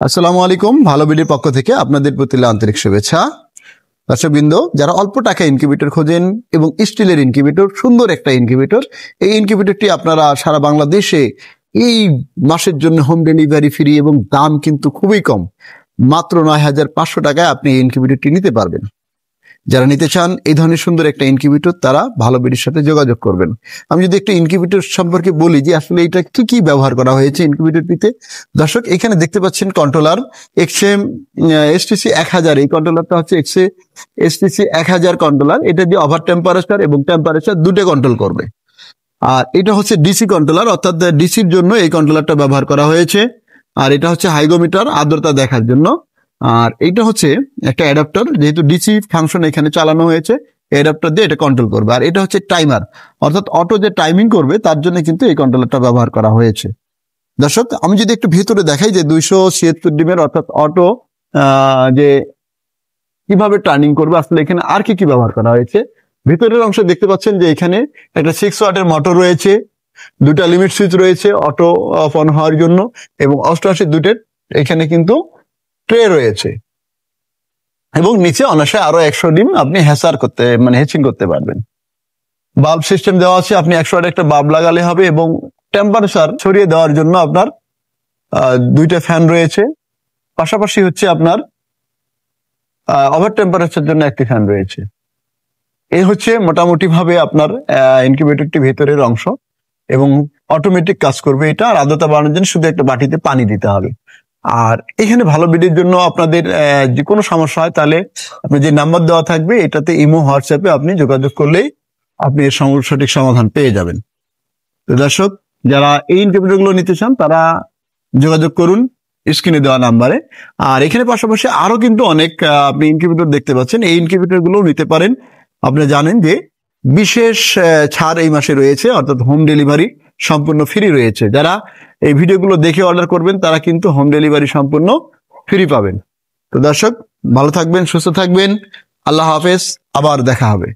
আসসালামু আলাইকুম। ভালো বিডির পক্ষ থেকে আপনাদের প্রতি আন্তরিক শুভেচ্ছা। দর্শকবৃন্দ, যারা অল্প টাকা ইনকিউবেটর খোঁজেন এবং স্টিলের ইনকিউবেটর, সুন্দর একটা ইনকিউবেটর, এই ইনকিউবেটরটি আপনারা সারা বাংলাদেশে এই মাসের জন্য হোম ডেলিভারি ফ্রি এবং দাম কিন্তু খুবই কম, মাত্র ৯,৫০০ টাকায় আপনি এই ইনকিউবেটরটি নিতে পারবেন। যারা নিতে চান এই ধরনের সুন্দর একটা ইনকিউবেটর, তারা ভালো বিডির সাথে যোগাযোগ করবেন। আমি যদি একটা ইনকিউবেটর সম্পর্কে বলি যে আসলে এটা কি কি ব্যবহার করা হয়েছে ইনকিউবেটরটিতে। দর্শক, এখানে দেখতে পাচ্ছেন কন্ট্রোলার এসটিসি 1000। এই কন্ট্রোলারটা হচ্ছে এসটিসি 1000 কন্ট্রোলার। এটা দিয়ে ওভার টেম্পারেচার এবং টেম্পারেচার দুটো কন্ট্রোল করবে। আর এটা হচ্ছে ডিসি কন্ট্রোলার, অর্থাৎ ডিসির জন্য এই কন্ট্রোলারটা ব্যবহার করা হয়েছে। আর এটা হচ্ছে হাইগোমিটার, আর্দ্রতা দেখার জন্য। আর এইটা হচ্ছে একটা অ্যাডাপ্টার, যেহেতু ডিসি ফাংশন এখানে চালানো হয়েছে, অ্যাডাপ্টার দিয়ে এটা কন্ট্রোল করবে। আর এটা হচ্ছে টাইমার, অর্থাৎ অটো যে টাইমিং করবে তার জন্য কিন্তু এই কন্ট্রোলারটা ব্যবহার করা হয়েছে। দর্শক, আমি যদি একটু ভিতরে দেখাই যে 276 ডিমের অর্থাৎ অটো যে কিভাবে টার্নিং করবে, আসলে এখানে আর কি কি ব্যবহার করা হয়েছে। ভিতরের অংশে দেখতে পাচ্ছেন যে এখানে একটা 6 ওয়াটের মোটর রয়েছে, দুটা লিমিট সুইচ রয়েছে অটো অফ অন হওয়ার জন্য, এবং 88 দুটের এখানে কিন্তু ট্রে রয়েছে, এবং নিচে অনায়াসে আরো 100 ডিম আপনি হ্যাচিং করতে পারবেন। বাল্ব সিস্টেম দেওয়া আছে, আপনি 100 ওয়াট একটা বাল্ব লাগালে হবে, এবং টেম্পারেচার ছড়িয়ে দেওয়ার জন্য আপনার দুইটা ফ্যান রয়েছে। পাশাপাশি হচ্ছে আপনার ওভার টেম্পারেচার জন্য একটি ফ্যান রয়েছে। এই হচ্ছে মোটামুটি ভাবে আপনার ইনকিউবেটরটি ভেতরের অংশ, এবং অটোমেটিক কাজ করবে এটা। আর আর্দ্রতা বাড়ানোর জন্য শুধু একটা বাটিতে পানি দিতে হবে। আর এখানে ভালো বিডির জন্য আপনাদের যে কোনো সমস্যা হয়, তাহলে আপনার যে নাম্বার দেওয়া থাকবে এটাতে ইমো, হোয়াটসঅ্যাপে আপনি যোগাযোগ করলেই আপনি এর সঠিক সমাধান পেয়ে যাবেন। তো দর্শক, যারা এই ইনকিউবেটর গুলো নিতে চান তারা যোগাযোগ করুন স্ক্রিনে দেওয়া নাম্বারে। আর এখানে পাশাপাশি আরো কিন্তু অনেক আপনি ইনকিউবেটর দেখতে পাচ্ছেন, এই ইনকিউবেটর গুলো নিতে পারেন। আপনি জানেন যে বিশেষ ছাড় এই মাসে রয়েছে, অর্থাৎ হোম ডেলিভারি সম্পূর্ণ ফ্রি রয়েছে। যারা এই ভিডিওগুলো দেখে অর্ডার করবেন তারা কিন্তু হোম ডেলিভারি সম্পূর্ণ ফ্রি পাবেন। তো দর্শক, ভালো থাকবেন, সুস্থ থাকবেন। আল্লাহ হাফেজ, আবার দেখা হবে।